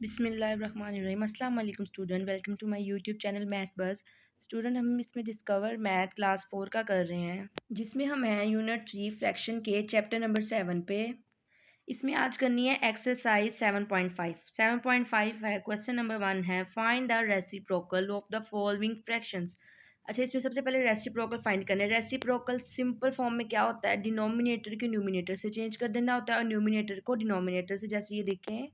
बिस्मिल्लाहिर्रहमानिर्रहीम। अस्सलाम वालेकुम student, welcome to my YouTube channel Math Buzz. Student, हम इसमें डिस्कवर मैथ क्लास 4 का कर रहे हैं, जिसमें हम हैं यूनिट 3 फ्रैक्शन के चैप्टर नंबर 7 पे। इसमें आज करनी है एक्सरसाइज 7.5। 7.5 है, क्वेश्चन नंबर 1 है, find the reciprocal of the following fractions. अच्छा, इसमें सबसे पहले रेसिप्रोकल फाइंड करना है। रेसिप्रोकल सिंपल फॉर्म में क्या होता है, डिनोमिनेटर को न्यूमिनेटर से चेंज कर देना होता है और न्यूमिनेटर को डिनोमिनेटर से। जैसे ये देखें,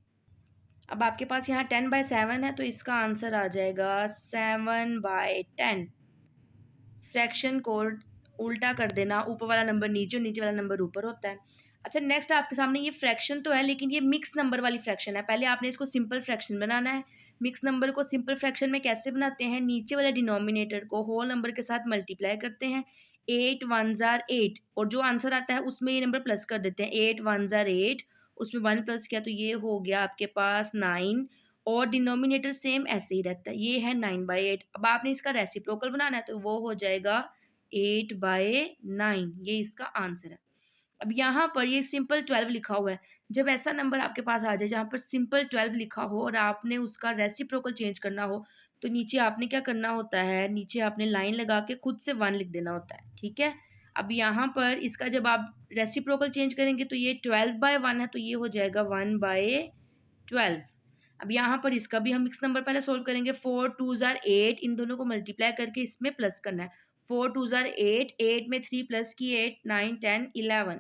अब आपके पास यहाँ 10/7 है, तो इसका आंसर आ जाएगा 7/10। फ्रैक्शन को उल्टा कर देना, ऊपर वाला नंबर नीचे और नीचे वाला नंबर ऊपर होता है। अच्छा, नेक्स्ट आपके सामने ये फ्रैक्शन तो है, लेकिन ये मिक्स नंबर वाली फ्रैक्शन है। पहले आपने इसको सिंपल फ्रैक्शन बनाना है। मिक्स नंबर को सिंपल फ्रैक्शन में कैसे बनाते हैं, नीचे वाले डिनोमिनेटर को होल नंबर के साथ मल्टीप्लाई करते हैं। 8 1s are 8, और जो आंसर आता है उसमें ये नंबर प्लस कर देते हैं। 8 1s are 8, उसमें 1 प्लस किया तो ये हो गया आपके पास 9, और डिनोमिनेटर सेम ऐसे ही रहता है, ये है 9/8। अब आपने इसका रेसिप्रोकल बनाना है, तो वो हो जाएगा 8/9। ये इसका आंसर है। अब यहाँ पर ये सिंपल 12 लिखा हुआ है। जब ऐसा नंबर आपके पास आ जाए जहाँ पर सिंपल 12 लिखा हो और आपने उसका रेसिप्रोकल चेंज करना हो, तो नीचे आपने क्या करना होता है, नीचे आपने लाइन लगा के खुद से 1 लिख देना होता है। ठीक है, अब यहाँ पर इसका जब आप रेसिप्रोकल चेंज करेंगे तो ये 12/1 है, तो ये हो जाएगा 1/12। अब यहाँ पर इसका भी हम मिक्स नंबर पहले सोल्व करेंगे। 4 2s are 8, इन दोनों को मल्टीप्लाई करके इसमें प्लस करना है। 4 2s are 8, 8 में 3 प्लस की 8, 9 10 11।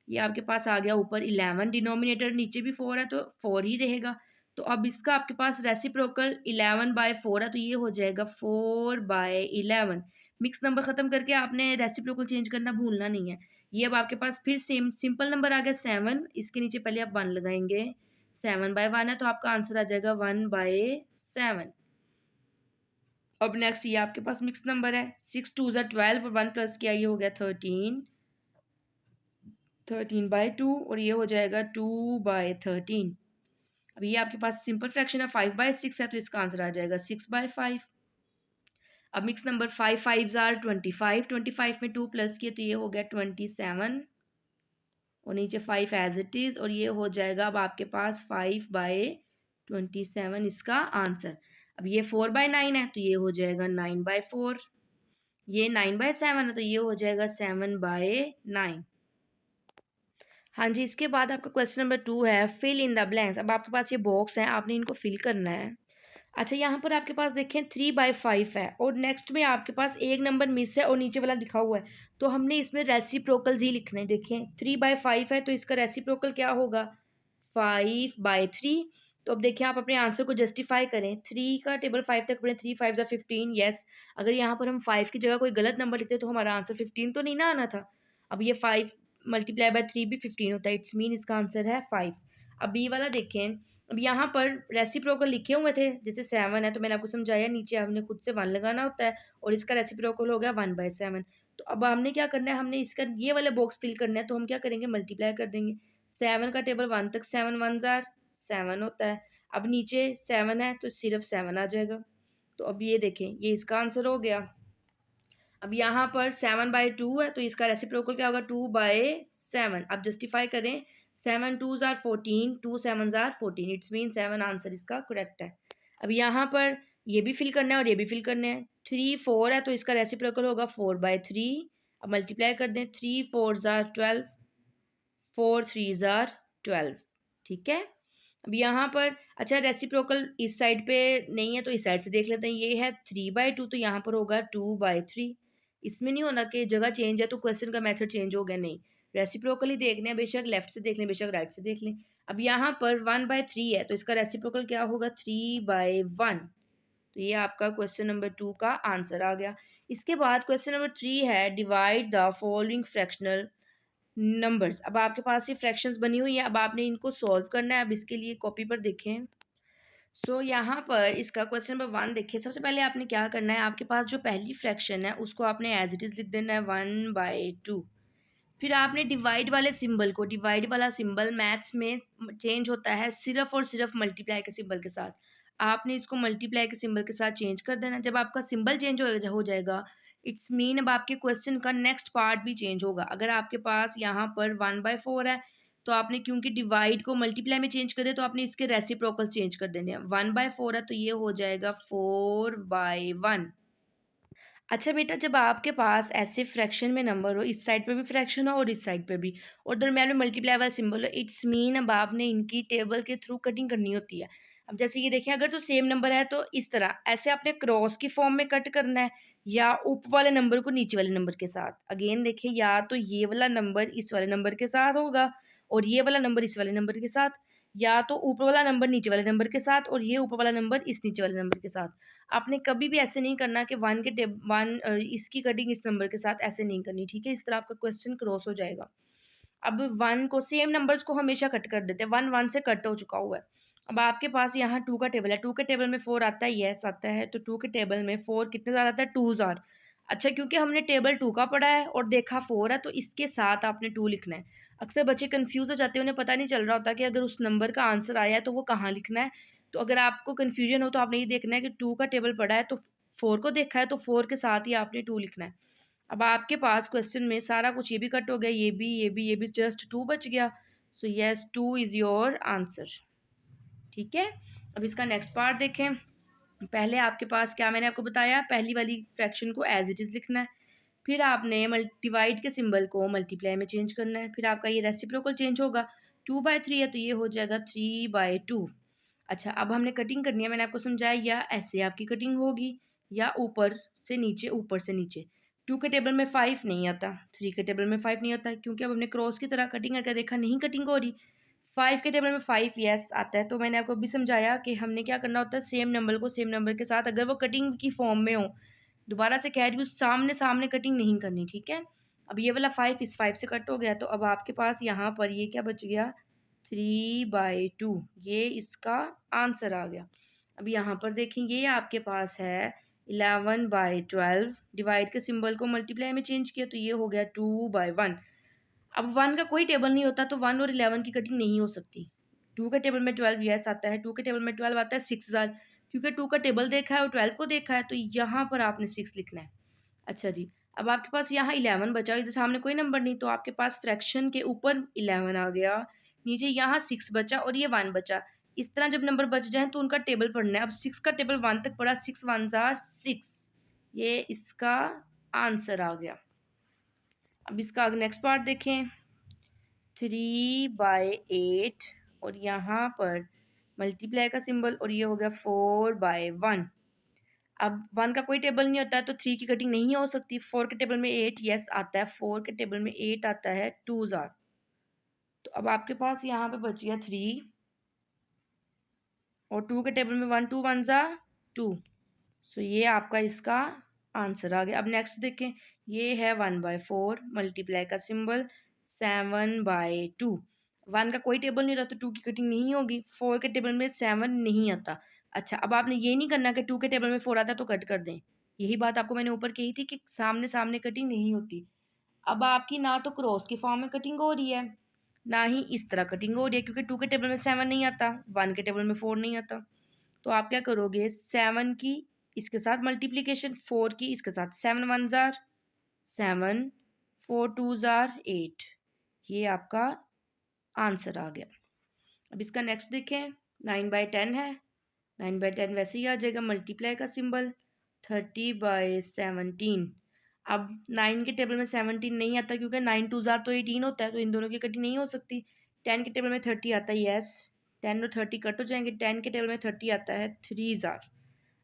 ये आपके पास आ गया ऊपर 11, डिनोमिनेटर नीचे भी 4 है तो 4 ही रहेगा। तो अब इसका आपके पास रेसिप्रोकल 11/4 है, तो ये हो जाएगा 4/11। मिक्स नंबर ख़त्म करके आपने रेसिप्रोकल चेंज करना भूलना नहीं है। ये अब आपके पास फिर सेम सिंपल नंबर आ गया 7, इसके नीचे पहले आप 1 लगाएंगे। 7/1 है, तो आपका आंसर आ जाएगा 1/7। अब नेक्स्ट ये आपके पास मिक्स नंबर है। 6 2s are 12 और 1 प्लस किया, ये हो गया 13। 13/2, और ये हो जाएगा 2/13। अब ये आपके पास सिंपल फ्रैक्शन है। 5/6 है, तो इसका आंसर आ जाएगा 6/5। अब मिक्स नंबर 5 5s are 25, 25 में 2 प्लस किए तो ये हो गया 27, और नीचे 5 एज इट इज़, और ये हो जाएगा अब आपके पास 5/27 इसका आंसर। अब ये 4/9 है, तो ये हो जाएगा 9/4। ये 9/7 है, तो ये हो जाएगा 7/9। हाँ जी, इसके बाद आपका क्वेश्चन नंबर 2 है, फिल इन द ब्लैंक्स। अब आपके पास ये बॉक्स हैं, आपने इनको फिल करना है। अच्छा, यहाँ पर आपके पास देखें 3/5 है, और नेक्स्ट में आपके पास एक नंबर मिस है और नीचे वाला लिखा हुआ है, तो हमने इसमें रेसिप्रोकल्स ही लिखने हैं। देखें 3/5 है, तो इसका रेसिप्रोकल क्या होगा, 5/3। तो अब देखिए, आप अपने आंसर को जस्टिफाई करें। 3 का टेबल 5 तक पढ़ें। 3 5 15, येस। अगर यहाँ पर हम 5 की जगह कोई गलत नंबर लिखते तो हमारा आंसर 15 तो नहीं ना आना था। अब ये 5 मल्टीप्लाई बाय 3 भी 15 होता है, इट्स मीन इसका आंसर है 5। अब बी वाला देखें। अब यहाँ पर रेसिप्रोकल लिखे हुए थे, जैसे 7 है तो मैंने आपको समझाया, नीचे हमने खुद से 1 लगाना होता है, और इसका रेसिप्रोकल हो गया 1/7। तो अब हमने क्या करना है, हमने इसका ये वाले बॉक्स फिल करना है, तो हम क्या करेंगे, मल्टीप्लाई कर देंगे। 7 का टेबल 1 तक 7 1s are 7 होता है। अब नीचे 7 है, तो सिर्फ 7 आ जाएगा। तो अब ये देखें, ये इसका आंसर हो गया। अब यहाँ पर 7/2 है, तो इसका रेसिप्रोकल क्या होगा, 2/7। अब जस्टिफाई करें। 7 2s are 14, 2 7s are 14, it's mean 7 answer इसका करेक्ट है। अब यहाँ पर ये भी फिल करना है और ये भी फिल करना है। 3 4 है, तो इसका रेसिप्रोकल होगा 4/3। अब मल्टीप्लाई कर दें। 3 4s are 12, 4 3s are 12। ठीक है, अब यहाँ पर अच्छा, रेसिप्रोकल इस साइड पे नहीं है, तो इस साइड से देख लेते हैं। ये है 3/2, तो यहाँ पर होगा 2/3। इसमें नहीं होना कि जगह चेंज है तो क्वेश्चन का मेथड चेंज हो गया, नहीं। रेसिप्रोकल ही देखने हैं, बेशक लेफ्ट से देख लें, बेशक राइट से देख लें। अब यहाँ पर 1/3 है, तो इसका रेसिप्रोकल क्या होगा, 3/1। तो ये आपका क्वेश्चन नंबर 2 का आंसर आ गया। इसके बाद क्वेश्चन नंबर 3 है, divide the following fractional numbers. अब आपके पास ये फ्रैक्शंस बनी हुई है, अब आपने इनको सॉल्व करना है। अब इसके लिए कॉपी पर देखें। यहाँ पर इसका क्वेश्चन नंबर 1 देखिए। सबसे पहले आपने क्या करना है, आपके पास जो पहली फ्रैक्शन है उसको आपने एज इट इज़ लिख देना है, 1/2। फिर आपने डिवाइड वाले सिंबल को, डिवाइड वाला सिंबल मैथ्स में चेंज होता है सिर्फ और सिर्फ मल्टीप्लाई के सिंबल के साथ। आपने इसको मल्टीप्लाई के सिंबल के साथ चेंज कर देना। जब आपका सिंबल चेंज हो जाएगा, इट्स मीन अब आपके क्वेश्चन का नेक्स्ट पार्ट भी चेंज होगा। अगर आपके पास यहाँ पर 1/4 है, तो आपने क्योंकि डिवाइड को मल्टीप्लाई में चेंज कर दिया तो आपने इसके रेसिप्रोकल चेंज कर देने हैं। 1/4 है तो ये हो जाएगा 4/1। अच्छा बेटा, जब आपके पास ऐसे फ्रैक्शन में नंबर हो, इस साइड पे भी फ्रैक्शन हो और इस साइड पे भी, और दरम्यान में मल्टीप्लाई वाला सिंबल हो, इट्स मीन अब आपने इनकी टेबल के थ्रू कटिंग करनी होती है। अब जैसे ये देखें, अगर तो सेम नंबर है तो इस तरह ऐसे आपने क्रॉस की फॉर्म में कट करना है, या ऊपर वाले नंबर को नीचे वाले नंबर के साथ। अगेन देखें, या तो ये वाला नंबर इस वाले नंबर के साथ होगा और ये वाला नंबर इस वाले नंबर के साथ, या तो ऊपर वाला नंबर नीचे वाले नंबर के साथ और ये ऊपर वाला नंबर इस नीचे वाले नंबर के साथ। आपने कभी भी ऐसे नहीं करना कि इसकी कटिंग इस नंबर के साथ ऐसे नहीं करनी, ठीक है? इस तरह आपका क्वेश्चन क्रॉस हो जाएगा। अब 1 को सेम नंबर्स को हमेशा कट कर देते हैं। 1 1 से कट हो चुका हुआ है। अब आपके पास यहाँ 2 का टेबल है। 2 के टेबल में 4 आता है, येस आता है। तो 2 के टेबल में 4 कितने ज़्यादा आता है? 2 ज़ार। अच्छा, क्योंकि हमने टेबल 2 का पढ़ा है और देखा 4 है तो इसके साथ आपने 2 लिखना है। अक्सर बच्चे कन्फ्यूज़ हो जाते हैं, उन्हें पता नहीं चल रहा होता कि अगर उस नंबर का आंसर आया है तो वो कहाँ लिखना है। तो अगर आपको कन्फ्यूजन हो तो आपने ये देखना है कि 2 का टेबल पढ़ा है तो 4 को देखा है तो 4 के साथ ही आपने 2 लिखना है। अब आपके पास क्वेश्चन में सारा कुछ ये भी कट हो गया, ये भी जस्ट 2 बच गया। So yes, 2 is your answer. ठीक है, अब इसका नेक्स्ट पार्ट देखें। पहले आपके पास क्या मैंने आपको बताया, पहली वाली फ्रैक्शन को एज इट इज़ लिखना है, फिर आपने डिवाइड के सिंबल को मल्टीप्लाई में चेंज करना है, फिर आपका ये रेसिप्रोकल चेंज होगा। 2/3 है तो ये हो जाएगा 3/2। अच्छा, अब हमने कटिंग करनी है, मैंने आपको समझाया, या ऐसे आपकी कटिंग होगी या ऊपर से नीचे, ऊपर से नीचे। 2 के टेबल में 5 नहीं आता, 3 के टेबल में 5 नहीं आता, क्योंकि अब हमने क्रॉस की तरह कटिंग करके देखा नहीं कटिंग हो रही। 5 के टेबल में 5 यस आता है, तो मैंने आपको भी समझाया कि हमने क्या करना होता है, सेम नंबर को सेम नंबर के साथ, अगर वो कटिंग की फॉर्म में हो, दोबारा से कह रही हूँ, सामने सामने कटिंग नहीं करनी, ठीक है? अब ये वाला 5 इस 5 से कट हो गया, तो अब आपके पास यहाँ पर ये क्या बच गया, 3/2। ये इसका आंसर आ गया। अब यहाँ पर देखें, ये आपके पास है 11/12, डिवाइड के सिंबल को मल्टीप्लाई में चेंज किया तो ये हो गया 2/1। अब 1 का कोई टेबल नहीं होता तो 1 और 11 की कटिंग नहीं हो सकती। 2 के टेबल में 12 यस आता है, 2 के टेबल में 12 आता है 6 क्योंकि 2 का टेबल देखा है और 12 को देखा है तो यहाँ पर आपने 6 लिखना है। अच्छा जी, अब आपके पास यहाँ 11 बचा, इधर सामने कोई नंबर नहीं तो आपके पास फ्रैक्शन के ऊपर 11 आ गया, नीचे यहाँ 6 बचा और ये 1 बचा। इस तरह जब नंबर बच जाए तो उनका टेबल पढ़ना है। अब 6 का टेबल 1 तक पढ़ा, 6 1 ज़ार 6, ये इसका आंसर आ गया। अब इसका नेक्स्ट पार्ट देखें, 3/8 और यहाँ पर मल्टीप्लाई का सिंबल और ये हो गया 4/1। अब 1 का कोई टेबल नहीं होता है तो 3 की कटिंग नहीं हो सकती। 4 के टेबल में 8 यस आता है, 4 के टेबल में 8 आता है 2 ज़ार। तो अब आपके पास यहाँ पे बच गया 3 और 2 के टेबल में 1 2 1 ज़ार 2। सो ये आपका इसका आंसर आ गया। अब नेक्स्ट देखें, ये है 1/4 मल्टीप्लाई का सिंबल 7/2। 1 का कोई टेबल नहीं होता तो 2 की कटिंग नहीं होगी। 4 के टेबल में 7 नहीं आता। अच्छा, अब आपने ये नहीं करना कि 2 के टेबल में 4 आता तो कट कर दें। यही बात आपको मैंने ऊपर कही थी कि सामने सामने कटिंग नहीं होती। अब आपकी ना तो क्रॉस की फॉर्म में कटिंग हो रही है, ना ही इस तरह कटिंग हो रही है, क्योंकि 2 के टेबल में 7 नहीं आता, 1 के टेबल में 4 नहीं आता। तो आप क्या करोगे, 7 की इसके साथ मल्टीप्लिकेशन, 4 की इसके साथ, 7 1 ज़ार 7, 4 2 ज़ार 8, ये आपका आंसर आ गया। अब इसका नेक्स्ट देखें, 9/10 है, 9/10 वैसे ही आ जाएगा, मल्टीप्लाई का सिंबल 30/17। अब 9 के टेबल में 17 नहीं आता क्योंकि 9 2 ज़ार तो 18 होता है, तो इन दोनों की कटिंग नहीं हो सकती। 10 के टेबल में 30 आता है, यस 10 और 30 कट हो जाएंगे। 10 के टेबल में 30 आता है 3 ज़ार।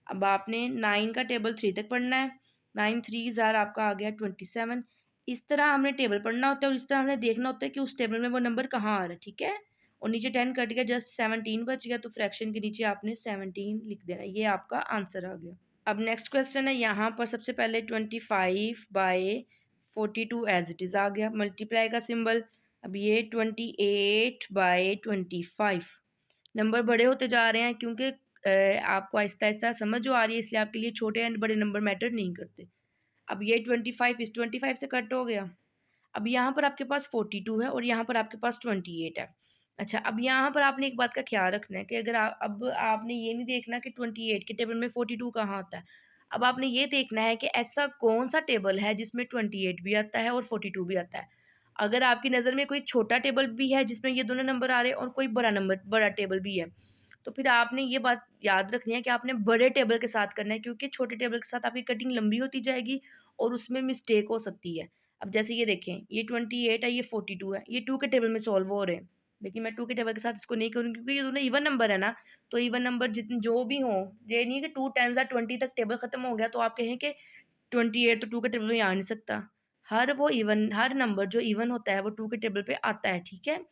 अब आपने 9 का टेबल 3 तक पढ़ना है, 9 3 ज़ार आपका आ गया 27। इस तरह हमने टेबल पढ़ना होता है और इस तरह हमने देखना होता है कि उस टेबल में वो नंबर कहाँ आ रहा है, ठीक है? और नीचे 10 कट गया, जस्ट 17 बच गया, तो फ्रैक्शन के नीचे आपने 17 लिख देना, ये आपका आंसर आ गया। अब नेक्स्ट क्वेश्चन है, यहाँ पर सबसे पहले 25/42 एज इट इज़ आ गया, मल्टीप्लाई का सिंबल। अब ये 28/25, नंबर बड़े होते जा रहे हैं क्योंकि आपको आहिस्ता आहिस्ता समझ जो आ रही है, इसलिए आपके लिए छोटे एंड बड़े नंबर मैटर नहीं करते। अब ये 25 इस 25 से कट हो गया। अब यहाँ पर आपके पास 42 है और यहाँ पर आपके पास 28 है। अच्छा, अब यहाँ पर आपने एक बात का ख्याल रखना है कि अगर अब आपने ये नहीं देखना कि 28 के टेबल में 42 कहाँ आता है। अब आपने ये देखना है कि ऐसा कौन सा टेबल है जिसमें 28 भी आता है और 42 भी आता है। अगर आपकी नज़र में कोई छोटा टेबल भी है जिसमें ये दोनों नंबर आ रहे हैं और कोई बड़ा टेबल भी है, तो फिर आपने ये बात याद रखनी है कि आपने बड़े टेबल के साथ करना है, क्योंकि छोटे टेबल के साथ आपकी कटिंग लंबी होती जाएगी और उसमें मिस्टेक हो सकती है। अब जैसे ये देखें, ये 28 है, ये 42 है, ये 2 के टेबल में सॉल्व हो रहे हैं, लेकिन मैं 2 के टेबल के साथ इसको नहीं करूँगी क्योंकि ये दोनों इवन नंबर है ना। तो इवन नंबर जितने जो भी हों, ये नहीं है कि 2 टाइम्स 20 तक टेबल खत्म हो गया तो आप कहें कि 28 तो 2 के टेबल में आ नहीं सकता। हर नंबर जो इवन होता है वो 2 के टेबल पे आता है, ठीक है?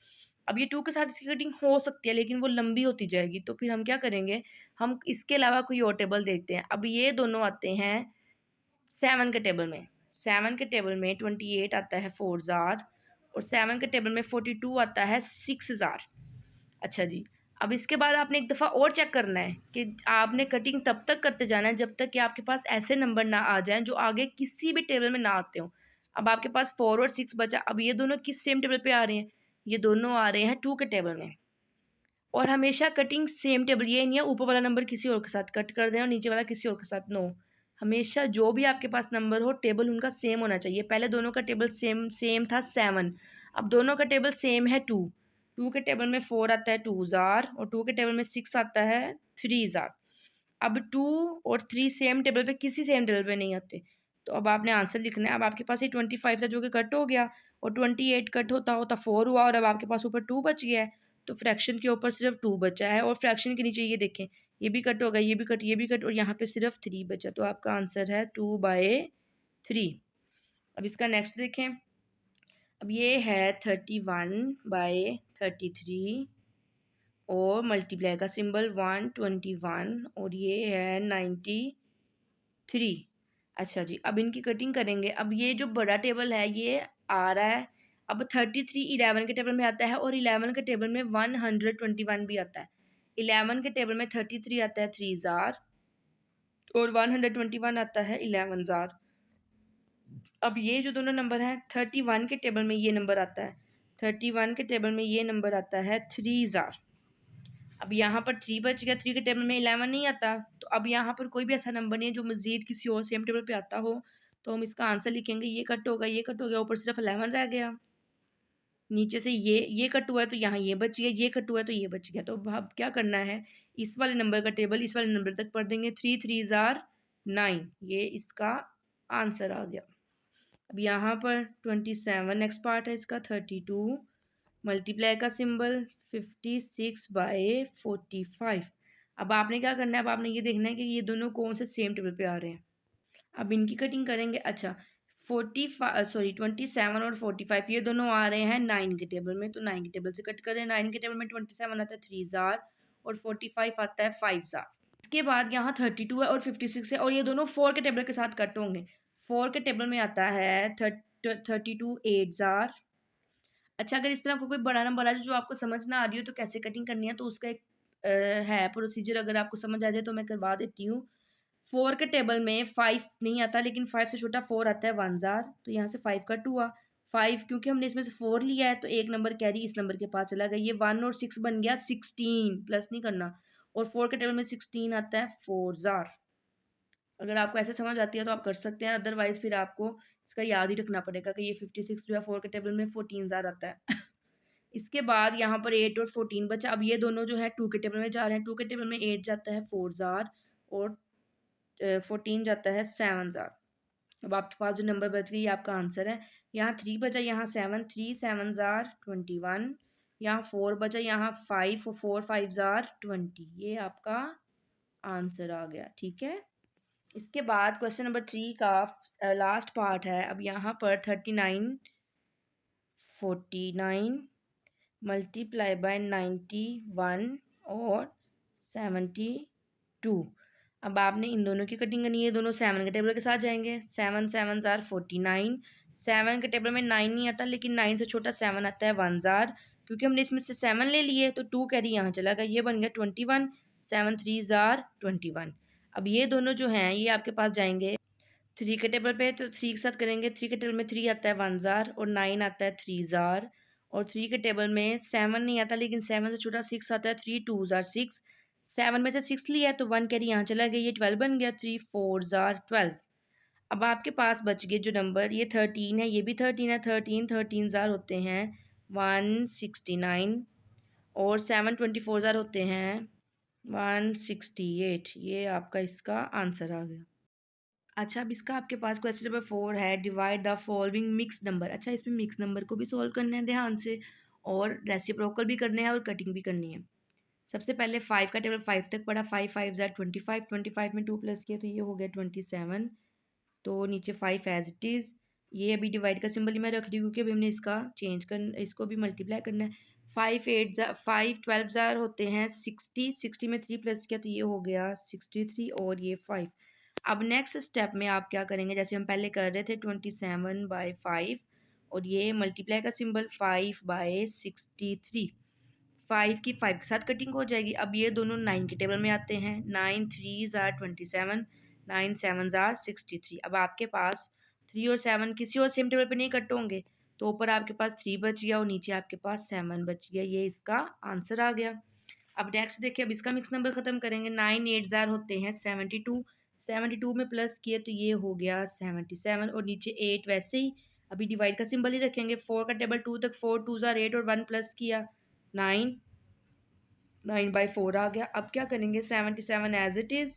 अब ये 2 के साथ इसकी कटिंग हो सकती है लेकिन वो लंबी होती जाएगी, तो फिर हम क्या करेंगे, हम इसके अलावा कोई और टेबल देखते हैं। अब ये दोनों आते हैं 7 के टेबल में। 7 के टेबल में 28 आता है 4 ज़ार और 7 के टेबल में 42 आता है 6 ज़ार। अच्छा जी, अब इसके बाद आपने एक दफ़ा और चेक करना है कि आपने कटिंग तब तक करते जाना है जब तक कि आपके पास ऐसे नंबर ना आ जाएँ जो आगे किसी भी टेबल में ना आते हों। अब आपके पास 4 और 6 बचा, अब ये दोनों किस सेम टेबल पे आ रहे हैं? ये दोनों आ रहे हैं 2 के टेबल में। और हमेशा कटिंग सेम टेबल, ये नहीं है ऊपर वाला नंबर किसी और के साथ कट कर दें और नीचे वाला किसी और के साथ, नो। हमेशा जो भी आपके पास नंबर हो टेबल उनका सेम होना चाहिए। पहले दोनों का टेबल सेम सेम था 7, अब दोनों का टेबल सेम है 2। 2 के टेबल में 4 आता है 2 ज़ार और 2 के टेबल में 6 आता है 3 ज़ार। अब 2 और 3 सेम टेबल पे किसी सेम टेबल पे नहीं आते, तो अब आपने आंसर लिखना है। अब आपके पास ये 25 था जो कि कट हो गया और 28 कट होता होता 4 हुआ और अब आपके पास ऊपर 2 बच गया है, तो फ्रैक्शन के ऊपर सिर्फ 2 बचा है और फ्रैक्शन के नीचे ये देखें, ये भी कट होगा, ये भी कट, ये भी कट और यहाँ पे सिर्फ 3 बचा, तो आपका आंसर है 2/3। अब इसका नेक्स्ट देखें। अब ये है 31/33 और मल्टीप्लाई का सिंबल 121 और ये है 93। अच्छा जी, अब इनकी कटिंग करेंगे। अब ये जो बड़ा टेबल है ये आ रहा है, अब 33 11 के टेबल में आता है और 11 के टेबल में 121 भी आता है। 11 के टेबल में 33 आता है 3 ज़ार और 121 आता है 11 ज़ार। अब ये जो दोनों नंबर हैं, 31 के टेबल में ये नंबर आता है, 31 के टेबल में ये नंबर आता है 3 ज़ार। अब यहाँ पर 3 बच गया, 3 के टेबल में 11 नहीं आता, तो अब यहाँ पर कोई भी ऐसा नंबर नहीं है जो मज़ीद किसी और सेम टेबल पे आता हो, तो हम इसका आंसर लिखेंगे। ये कट होगा, ये कट हो गया, ऊपर सिर्फ 11 रह गया। नीचे से ये कट हुआ है तो यहाँ ये बच गया, ये कट हुआ है तो ये बच गया। तो अब क्या करना है, इस वाले नंबर का टेबल इस वाले नंबर तक पढ़ देंगे। 3 3 ज़ार 9, ये इसका आंसर आ गया। अब यहाँ पर 27 नेक्स्ट पार्ट है इसका, 32 मल्टीप्लाई का सिंबल 56/45। अब आपने क्या करना है, अब आपने ये देखना है कि ये दोनों कौन से सेम टेबल पे आ रहे हैं। अब इनकी कटिंग करेंगे। अच्छा, 27 और 45 ये दोनों आ रहे हैं 9 के टेबल में, तो 9 के टेबल से कट कर दें। 9 के टेबल में 27 आता है 3 ज़ार और 45 आता है 5 ज़ार। इसके बाद यहाँ 32 है और 56 है और ये दोनों 4 के टेबल के साथ कट होंगे। 4 के टेबल में आता है 32 8 ज़ार। अच्छा, अगर इस तरह आपको कोई बड़ा नंबर आ जाए जो आपको समझ ना आ रही हो तो कैसे कटिंग करनी है, तो उसका एक है प्रोसीजर, अगर आपको समझ आ जाए तो मैं करवा देती हूँ। 4 के टेबल में 5 नहीं आता लेकिन 5 से छोटा 4 आता है 1 ज़ार, तो यहाँ से 5 कट हुआ। 5 क्योंकि हमने इसमें से 4 लिया है तो एक नंबर कैरी इस नंबर के पास चला गया, ये 1 और 6 बन गया 16, प्लस नहीं करना। और 4 के टेबल में 16 आता है 4 ज़ार। अगर आपको ऐसे समझ आती है तो आप कर सकते हैं, अदरवाइज फिर आपको इसका याद ही रखना पड़ेगा कि ये 56 जो है 4 के टेबल में 14 ज़ार आता है। इसके बाद यहाँ पर 8 और 14 बचा। अब ये दोनों जो है 2 के टेबल में जा रहे हैं। 2 के टेबल में 8 जाता है 4 ज़ार और 14 जाता है 7 ज़ार। अब आपके पास जो नंबर बच गई ये आपका आंसर है। यहाँ 3 बचा, यहाँ 7, 3 7 ज़ार 21, यहाँ 4 बचा, यहाँ 5 और 4 5 ज़ार 20, ये आपका आंसर आ गया, ठीक है। इसके बाद क्वेश्चन नंबर 3 का लास्ट पार्ट है। अब यहाँ पर 39 49 मल्टीप्लाई बाय 91 और 72। अब आपने इन दोनों की कटिंग करनी है, दोनों 7 के टेबल के साथ जाएंगे। 7 7 ज़ार 49, 7 के टेबल में 9 नहीं आता लेकिन 9 से छोटा 7 आता है 1 ज़ार, क्योंकि हमने इसमें से 7 ले लिए तो 2 कैरी यहाँ चला गया, ये बन गया 21। 7 3 ज़ार 21। अब ये दोनों जो हैं ये आपके पास जाएंगे 3 के टेबल पे, तो 3 के साथ करेंगे। 3 के टेबल में 3 आता है 1 ज़ार और 9 आता है 3 ज़ार और 3 के टेबल में 7 नहीं आता लेकिन 7 से छोटा 6 आता है 3 2 ज़ार 6। 7 में से 6 लिया है तो 1 कैरी यहाँ चला गया, ये 12 बन गया, 3 4 ज़ार 12। अब आपके पास बच गए जो नंबर, ये 13 है, ये भी 13 है, 13 ज़ार होते हैं 169 और 7 24 ज़ार होते हैं 168। ये आपका इसका आंसर आ गया। अच्छा, अब इसका आपके पास क्वेश्चन नंबर 4 है, divide the following mix number. अच्छा, इसमें मिक्स नंबर को भी सॉल्व करना है ध्यान से, और रेसिप्रोकल भी करने हैं और कटिंग भी करनी है। सबसे पहले 5 का टेबल 5 तक पढ़ा, 5 5 ज़ार 25, 25 में 2 प्लस किया तो ये हो गया 27। तो नीचे 5 एज इट इज़। ये अभी डिवाइड का सिंबल ही मैं रख रही हूँ क्योंकि अभी हमने इसका चेंज करना, इसको भी मल्टीप्लाई करना है। 5 12 ज़ार होते हैं 60, 60 में 3 प्लस किया तो ये हो गया 63 और ये 5। अब नेक्स्ट स्टेप में आप क्या करेंगे, जैसे हम पहले कर रहे थे 27/5 और ये मल्टीप्लाई का सिंबल 5/63। 5 की 5 के साथ कटिंग हो जाएगी। अब ये दोनों 9 के टेबल में आते हैं, 9 3 ज़ार 27, 9 7 ज़ार 63। अब आपके पास 3 और 7 किसी और सेम टेबल पे नहीं कट होंगे, तो ऊपर आपके पास 3 बच गया और नीचे आपके पास 7 बच गया। ये इसका आंसर आ गया। अब नेक्स्ट देखिए, अब इसका मिक्स नंबर ख़त्म करेंगे। 9 8 ज़ार होते हैं 72, 72 में प्लस किए तो ये हो गया 77 और नीचे 8 वैसे ही। अभी डिवाइड का सिंबल ही रखेंगे। 4 का टेबल 2 तक, 4 2 ज़ार 8 और 1 प्लस किया 9, 9/4 आ गया। अब क्या करेंगे, 77 एज इट इज़,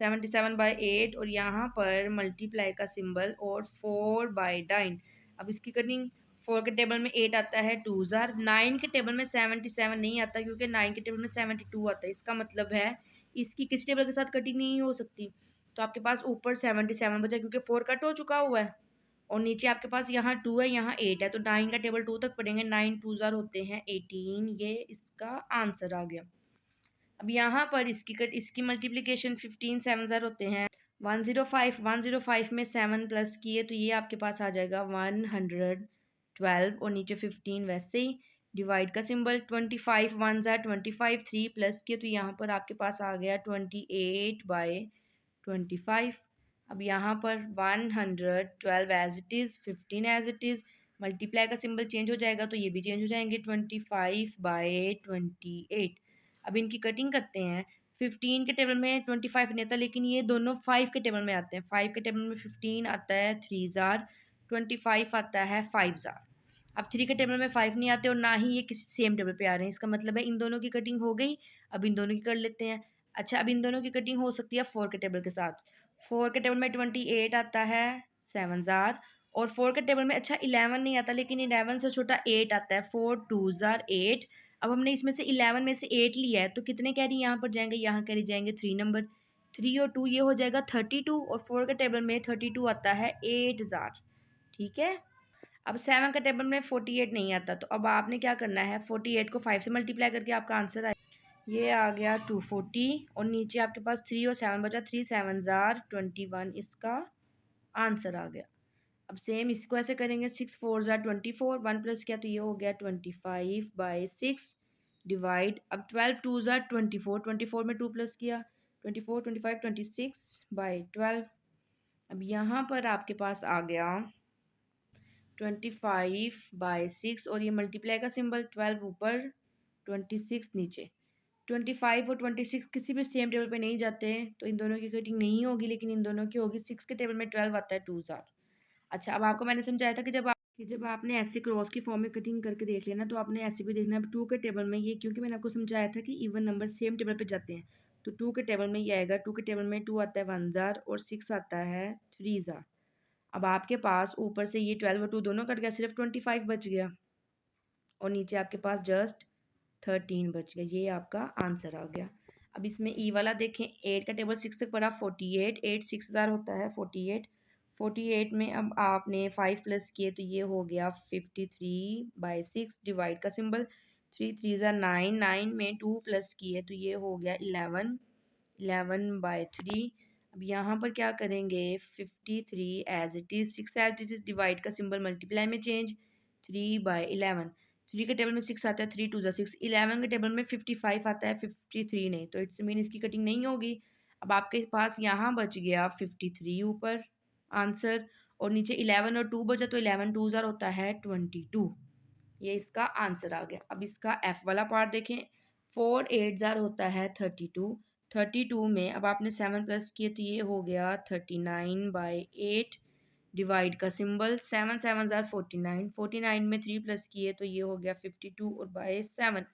77/8 और यहाँ पर मल्टीप्लाई का सिंबल और 4/9। अब इसकी कटिंग, 4 के टेबल में 8 आता है 2 ज़ार, 9 के टेबल में 77 नहीं आता क्योंकि 9 के टेबल में 72 आता है। इसका मतलब है इसकी किसी टेबल के साथ कटिंग नहीं हो सकती। तो आपके पास ऊपर 77 बचा क्योंकि 4 कट हो चुका हुआ है और नीचे आपके पास यहाँ 2 है, यहाँ 8 है, तो 9 का टेबल 2 तक पढ़ेंगे। 9 2 ज़ार होते हैं 18। ये इसका आंसर आ गया। अब यहाँ पर इसकी मल्टीप्लिकेशन 15 7 ज़ार होते हैं 105। 105 में 7 प्लस किए तो ये आपके पास आ जाएगा 112 और नीचे 15 वैसे ही। डिवाइड का सिंबल, 25 1 ज़ार 25, 3 प्लस किए तो यहाँ पर आपके पास आ गया 28/25। अब यहाँ पर 112 as it is, 15 as it is. Multiply का सिंबल चेंज हो जाएगा तो ये भी चेंज हो जाएंगे, 25/28। अब इनकी कटिंग करते हैं। 15 के टेबल में 25 नहीं आता लेकिन ये दोनों 5 के टेबल में आते हैं। 5 के टेबल में 15 आता है 3 ज़ार, 25 आता है 5 ज़ार। अब 3 के टेबल में 5 नहीं आते और ना ही ये किसी सेम टेबल पे आ रहे हैं। इसका मतलब है इन दोनों की कटिंग हो गई। अब इन दोनों की कर लेते हैं। अच्छा, अब इन दोनों की कटिंग हो सकती है 4 के टेबल के साथ। 4 के टेबल में 28 आता है 7 ज़ार और 4 के टेबल में, अच्छा 11 नहीं आता लेकिन 11 से छोटा 8 आता है, 4 2 ज़ार 8। अब हमने इसमें से 11 में से 8 लिया है तो कितने कैरी यहाँ पर जाएंगे, यहाँ कैरी जाएंगे 3 नंबर। 3 और 2 ये हो जाएगा 32 और 4 के टेबल में 32 आता है 8 ज़ार। ठीक है। अब 7 का टेबल में 48 नहीं आता, तो अब आपने क्या करना है, 48 को 5 से मल्टीप्लाई करके आपका आंसर आए, ये आ गया 240 और नीचे आपके पास 3 और 7 बचा, 3 7 ज़ार 21। इसका आंसर आ गया। अब सेम इसको ऐसे करेंगे, 6 4 ज़ार 24, 1 प्लस किया तो ये हो गया 25/6। डिवाइड, अब 12 2 ज़ार 24, 24 में 2 प्लस किया 24 25 26/12। अब यहाँ पर आपके पास आ गया 25/6 और ये मल्टीप्लाई का सिंबल, 12 ऊपर 26 नीचे। 25 और 26 किसी भी सेम टेबल पे नहीं जाते तो इन दोनों की कटिंग नहीं होगी, लेकिन इन दोनों की होगी। 6 के टेबल में 12 आता है 2 ज़ार। अच्छा, अब आपको मैंने समझाया था कि जब आपने ऐसे क्रॉस की फॉर्म में कटिंग करके देख लेना तो आपने ऐसे भी देखना है 2 के टेबल में। ये क्योंकि मैंने आपको समझाया था कि इवन नंबर सेम टेबल पे जाते हैं, तो 2 के टेबल में ये आएगा। 2 के टेबल में 2 आता है 1 ज़ार और 6 आता है 3 ज़ार। अब आपके पास ऊपर से ये 12 और 2 दोनों कट गया, सिर्फ 25 बच गया और नीचे आपके पास जस्ट 13 बच गया। ये आपका आंसर आ गया। अब इसमें ई वाला देखें, 8 का टेबल 6 तक पड़ा, 48, 8 6 ज़ार होता है 48। 48 में अब आपने 5 प्लस किए तो ये हो गया 53/6। डिवाइड का सिंबल, 3 3 ज़ार 9, 9 में 2 प्लस किए तो ये हो गया 11, 11/3। अब यहाँ पर क्या करेंगे, 53 as it is, 6 as it is. Divide का सिंबल मल्टीप्लाई में चेंज, 3/11। 3 के टेबल में 6 आता है, 3 2 ज़ार 6। 11 के टेबल में 55 आता है, 53 नहीं, तो इट्स मीन इसकी कटिंग नहीं होगी। अब आपके पास यहाँ बच गया 53 ऊपर आंसर और नीचे 11 और 2 बचा, तो 11 2 ज़ार होता है 22। ये इसका आंसर आ गया। अब इसका एफ वाला पार्ट देखें, 4 8 ज़ार होता है 32, 32 में अब आपने 7 प्लस किए तो ये हो गया 39/8 डिवाइड का सिंबल 7 7 ज़ार 49 49 में 3 प्लस किए तो ये हो गया 52 और बाय 7।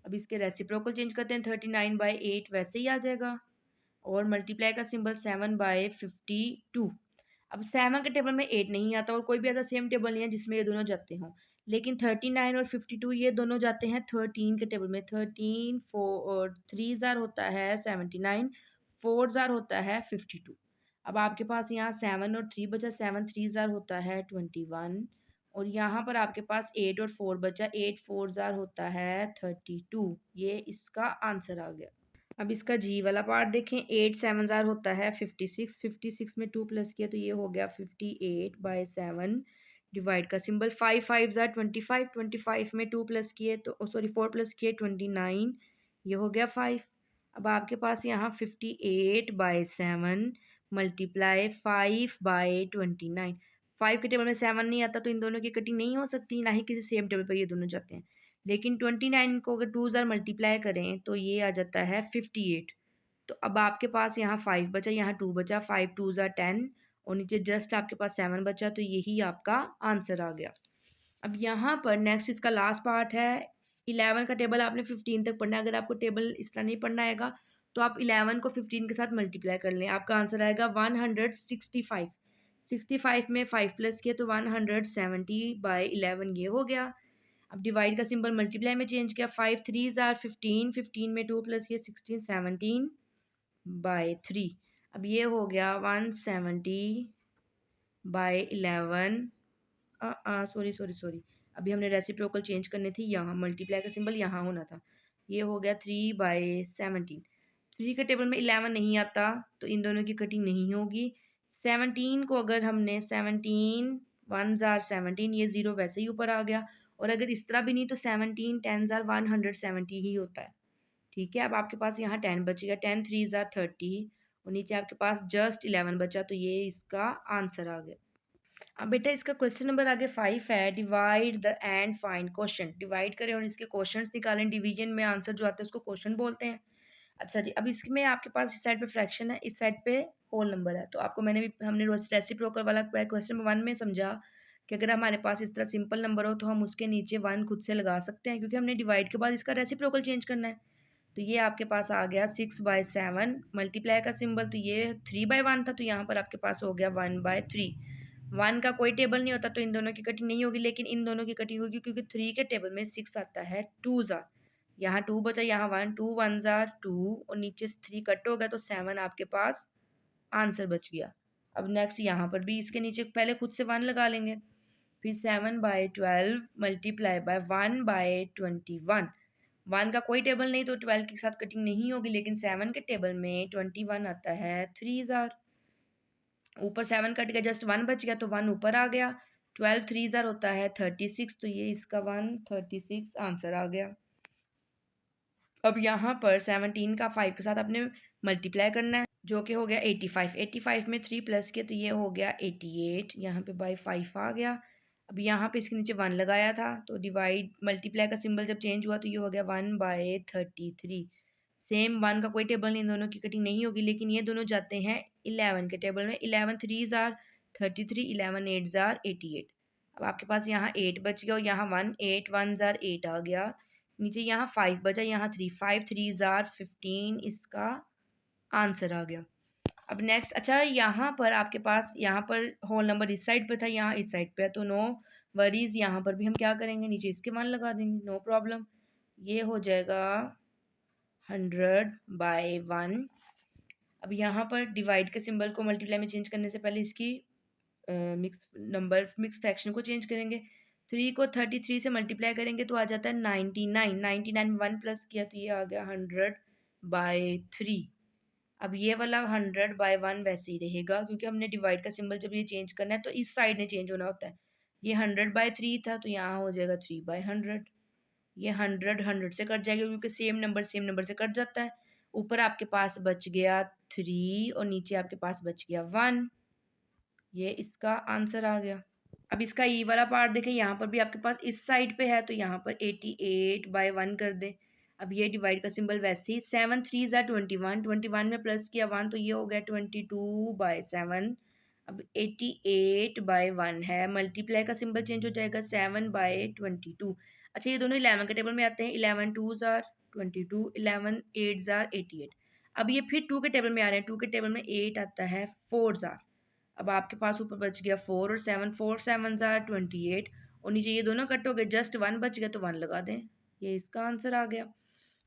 अब इसके रेसिप्रोकल चेंज करते हैं 39/8 वैसे ही आ जाएगा और मल्टीप्लाई का सिंबल 7/52। अब 7 के टेबल में 8 नहीं आता और कोई भी ऐसा सेम टेबल नहीं है जिसमें ये दोनों जाते हों, लेकिन 39 और 52 ये दोनों जाते हैं 13 के टेबल में। 13 4 और 3 ज़ार होता है 79, 4 ज़ार होता है 52। अब आपके पास यहाँ 7 और 3 बचा, 7 3 ज़ार होता है 21 और यहाँ पर आपके पास 8 और 4 बचा, 8 4 ज़ार होता है 32। ये इसका आंसर आ गया। अब इसका जी वाला पार्ट देखें, 8 7 ज़ार होता है 56, 56 में 2 प्लस किया तो ये हो गया 58/7 डिवाइड का सिंबल 5 5 ज़ार 25, 25 में 2 प्लस किए तो सॉरी 4 प्लस किए 29, ये हो गया 5। अब आपके पास यहाँ 58/7 मल्टीप्लाई 5/29। 5 के टेबल में 7 नहीं आता तो इन दोनों की कटिंग नहीं हो सकती, ना ही किसी सेम टेबल पर ये दोनों जाते हैं। लेकिन 29 को अगर 2 ज़ार मल्टीप्लाई करें तो ये आ जाता है 58। तो अब आपके पास यहाँ 5 बचा, यहाँ 2 बचा, 5 2 ज़ार 10 और नीचे जस्ट आपके पास 7 बचा, तो यही आपका आंसर आ गया। अब यहाँ पर नेक्स्ट इसका लास्ट पार्ट है। 11 का टेबल आपने 15 तक पढ़ना है। अगर आपको टेबल इस तरह नहीं पढ़ना आएगा तो आप 11 को 15 के साथ मल्टीप्लाई कर लें, आपका आंसर आएगा 165। 65 में 5 प्लस किया तो 170/11 ये हो गया। अब डिवाइड का सिंबल मल्टीप्लाई में चेंज किया, 5 3 ज़ार 15, 15 में 2 प्लस किया 16 17/3। अब ये हो गया 170/11। सॉरी सॉरी सॉरी, अभी हमने रेसिप्रोकल चेंज करने थी, यहाँ मल्टीप्लाई का सिंबल यहाँ होना था। ये हो गया 3/17। 3 के टेबल में 11 नहीं आता तो इन दोनों की कटिंग नहीं होगी। 17 को अगर हमने 17 1 ज़ार 17, ये 0 वैसे ही ऊपर आ गया और अगर इस तरह भी नहीं तो 17 10 ज़ार 170 ही होता है। ठीक है, अब आपके पास यहाँ 10 बचेगा, 10 3 ज़ार 30 और नीचे आपके पास जस्ट 11 बचा, तो ये इसका आंसर आ गया। अब बेटा इसका क्वेश्चन नंबर आगे 5 है, divide the end find question. Divide करें और इसके क्वेश्चंस निकालें। डिवीजन में आंसर जो आता है उसको क्वेश्चन बोलते हैं। अच्छा जी, अब इसमें आपके पास इस साइड पे फ्रैक्शन है, इस साइड पे होल नंबर है। तो आपको हमने रेसिप्रोकल वाला क्वेश्चन 1 में समझा कि अगर हमारे पास इस तरह सिंपल नंबर हो तो हम उसके नीचे 1 खुद से लगा सकते हैं, क्योंकि हमने डिवाइड के बाद इसका रेसिप्रोकल चेंज करना है। तो ये आपके पास आ गया 6/7 मल्टीप्लाई का सिंबल, तो ये 3/1 था तो यहाँ पर आपके पास हो गया 1/3। 1 का कोई टेबल नहीं होता तो इन दोनों की कटिंग नहीं होगी, लेकिन इन दोनों की कटिंग होगी क्योंकि 3 के टेबल में 6 आता है 2 ज़ार। यहाँ 2 बचा, यहाँ 1 2 1 ज़ार 2 और नीचे 3 कट हो गया तो 7 आपके पास आंसर बच गया। अब नेक्स्ट यहाँ पर भी इसके नीचे पहले खुद से 1 लगा लेंगे, फिर 7/12 मल्टीप्लाई बाय 1/21। 1 का कोई टेबल नहीं तो 12 के साथ कटिंग नहीं होगी, लेकिन 7 के टेबल में 21 आता है 3 ज़ार। ऊपर 7 कट गया, जस्ट 1 बच गया तो 1 ऊपर आ गया। 12 3 ज़ार होता है 36, तो ये इसका 136 आंसर आ गया। अब यहाँ पर 17 का 5 के साथ आपने मल्टीप्लाई करना है, जो कि हो गया 85। 85 में 3 प्लस किया तो ये हो गया 88, यहाँ पे बाई 5 आ गया। अब यहाँ पे इसके नीचे 1 लगाया था तो डिवाइड मल्टीप्लाई का सिंबल जब चेंज हुआ तो ये हो गया 1/33। सेम 1 का कोई टेबल नहीं, इन दोनों की कटिंग नहीं होगी, लेकिन ये दोनों जाते हैं 11 के टेबल में। 11 3 ज़ार 33, 11 8 ज़ार 88। अब आपके पास यहाँ 8 बच गया और यहाँ 1 8 1 ज़ार 8 आ गया। नीचे यहाँ 5 बचा, यहाँ 3 5 3 ज़ार 15 इसका आंसर आ गया। अब नेक्स्ट, अच्छा यहाँ पर आपके पास यहाँ पर होल नंबर इस साइड पे था, यहाँ इस साइड पे है, तो नो वरीज, यहाँ पर भी हम क्या करेंगे, नीचे इसके 1 लगा देंगे, नो प्रॉब्लम। ये हो जाएगा 100/1। अब यहाँ पर डिवाइड के सिंबल को मल्टीप्लाई में चेंज करने से पहले इसकी मिक्स फ्रैक्शन को चेंज करेंगे। 3 को 33 से मल्टीप्लाई करेंगे तो आ जाता है 99। 99 में 1 प्लस किया तो ये आ गया 100/3। अब ये वाला 100/1 वैसे ही रहेगा, क्योंकि हमने डिवाइड का सिंबल जब ये चेंज करना है तो इस साइड ने चेंज होना होता है। ये 100/3 था तो यहाँ हो जाएगा 3/100। ये 100 से कट जाएगा क्योंकि सेम नंबर से कट जाता है। ऊपर आपके पास बच गया 3 और नीचे आपके पास बच गया 1। ये इसका आंसर आ गया। अब इसका ई वाला पार्ट देखें, यहाँ पर भी आपके पास इस साइड पे है तो यहाँ पर 88/1 कर दें। अब ये डिवाइड का सिंबल वैसे ही 7 3 ज़ा 21, 21 में प्लस किया 1 तो ये हो गया 22/7। अब 88/1 है, मल्टीप्लाई का सिंबल चेंज हो जाएगा 7/22। अच्छा ये दोनों 11 के टेबल में आते हैं, 11 2 ज़ार 22, 11 8 ज़ार 88। अब ये फिर 2 के टेबल में आ रहे हैं, 2 के टेबल में 8 आता है 4 ज़ार। अब आपके पास ऊपर बच गया 4 और 7, 4 7 ज़ार 28 और नीचे ये दोनों कट हो गए, जस्ट 1 बच गया तो 1 लगा दें, ये इसका आंसर आ गया।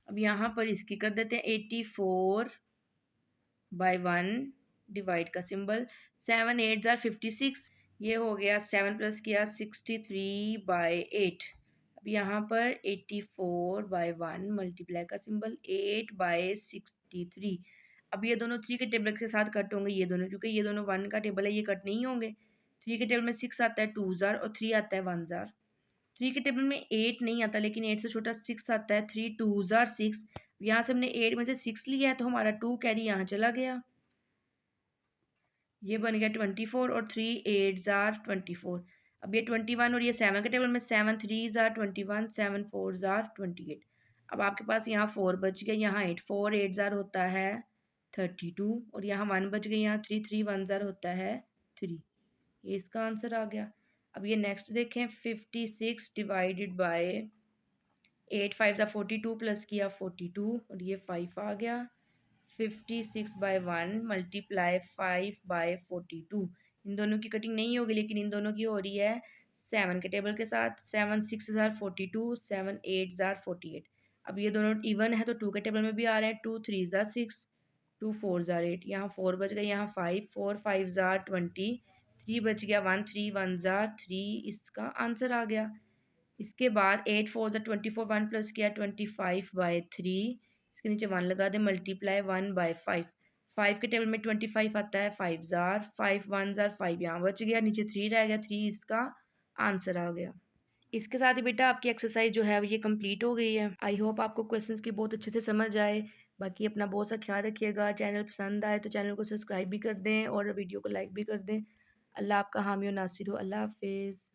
अब यहाँ पर इसकी कर देते हैं 84/1 डिवाइड का सिंबल, 7 8 ज़ार 56, ये हो गया 7 प्लस किया 63/8। अब यहाँ पर 84/1 मल्टीप्लाई का सिंबल 8/63। अब ये दोनों 3 के टेबल के साथ कट होंगे, ये दोनों क्योंकि ये दोनों 1 का टेबल है, ये कट नहीं होंगे। 3 के टेबल में 6 आता है 2 ज़ार और 3 आता है 1 ज़ार। 3 के टेबल में 8 नहीं आता, लेकिन 8 से छोटा 6 आता है, 3 2 ज़ार 6। यहाँ से हमने 8 में से 6 लिया है तो हमारा 2 कैरी यहाँ चला गया, ये बन गया 24 और 3 8 ज़ार 24। अब ये 21 और ये 7 के टेबल में 7 3 ज़ार 21, 7 4 ज़ार 28। अब आपके पास यहाँ 4 बच गया, यहाँ 8 4 8 ज़ार होता है 32 और यहाँ 1 बच गया, यहाँ 3 3 1 ज़ार होता है 3, ये इसका आंसर आ गया। अब ये नेक्स्ट देखें, 56 डिवाइडेड बाय 8 5 ज़ा 42 प्लस किया 42 और ये 5 आ गया। 56/1 मल्टीप्लाई 5/42, इन दोनों की कटिंग नहीं होगी लेकिन इन दोनों की हो रही है 7 के टेबल के साथ। 7 6 ज़ार 42, 7 8 ज़ार 48। अब ये दोनों इवन है तो 2 के टेबल में भी आ रहे हैं, 2 3 ज़ार 6, 2 4 ज़ार 8, यहाँ 4 बच गया, यहाँ 5 4 5 ज़ार 20, 3 बच गया 1 3 1 ज़ार 3, इसका आंसर आ गया। इसके बाद 8 4 ज़ा 24, 1 प्लस किया 25/3, इसके नीचे 1 लगा दें, मल्टीप्लाई 1/5। 5 के टेबल में 25 आता है 5 ज़ार, 5 1 ज़ार 5 यहाँ बच गया, नीचे 3 रह गया, 3 इसका आंसर आ गया। इसके साथ ही बेटा आपकी एक्सरसाइज जो है ये कंप्लीट हो गई है। आई होप आपको क्वेश्चंस की बहुत अच्छे से समझ आए। बाकी अपना बहुत सा ख्याल रखिएगा, चैनल पसंद आए तो चैनल को सब्सक्राइब भी कर दें और वीडियो को लाइक भी कर दें। अल्लाह आपका हामी और नासिर हो। अल्लाह हाफिज़।